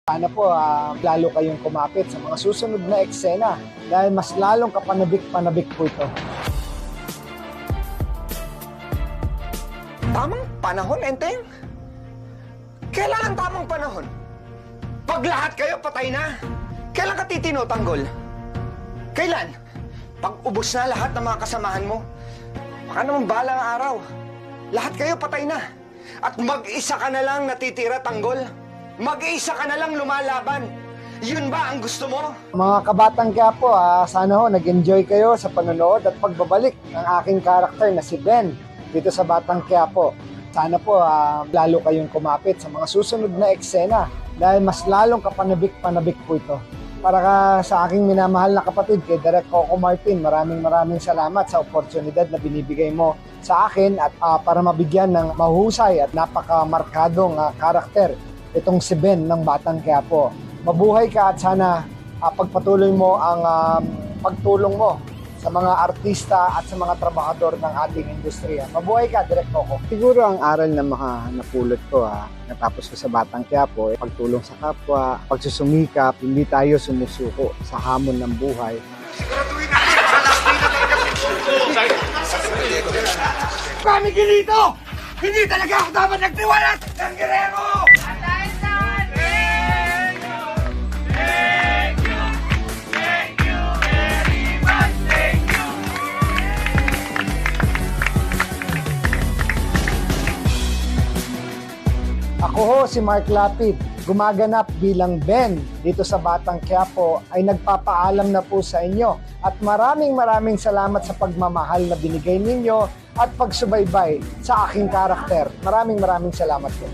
Sana po lalo kayong kumapit sa mga susunod na eksena dahil mas lalong kapanabik-panabik po ito. Tamang panahon, Enteng? Kailan ang tamang panahon? Pag lahat kayo patay na, kailan ka titino-tanggol? Kailan? Pag ubos na lahat ng mga kasamahan mo, baka naman balang araw, lahat kayo patay na. At mag-isa ka na lang natitira, tanggol. Mag-isa ka na lang lumalaban. Yun ba ang gusto mo? Mga kabatang Quiapo, sana ho nag-enjoy kayo sa panonood at pagbabalik ng aking karakter na si Ben dito sa Batang Quiapo. Sana po lalo kayong kumapit sa mga susunod na eksena dahil mas lalong kapanabik-panabik po ito. Para sa aking minamahal na kapatid kay Direk Coco Martin, maraming salamat sa oportunidad na binibigay mo sa akin at para mabigyan ng mahusay at napakamarkadong karakter itong si Ben ng Batang Quiapo. Mabuhay ka at sana pagpatuloy mo ang pagtulong mo sa mga artista at sa mga trabahador ng ating industriya. Mabuhay ka, Direk Coco. Siguro ang aral na napulot ko natapos ko sa Batang Quiapo, pagtulong sa kapwa, pagsusumikap, hindi tayo sumusuko sa hamon ng buhay. Siguraduhin natin sa last day na tayo kasi Kami dito! Hindi talaga ako dapat nagtiwala ng Guerrero! Ako ho si Mark Lapid, gumaganap bilang Ben dito sa Batang Quiapo ay nagpapaalam na po sa inyo at maraming salamat sa pagmamahal na binigay ninyo at pagsubaybay sa aking karakter. Maraming salamat po.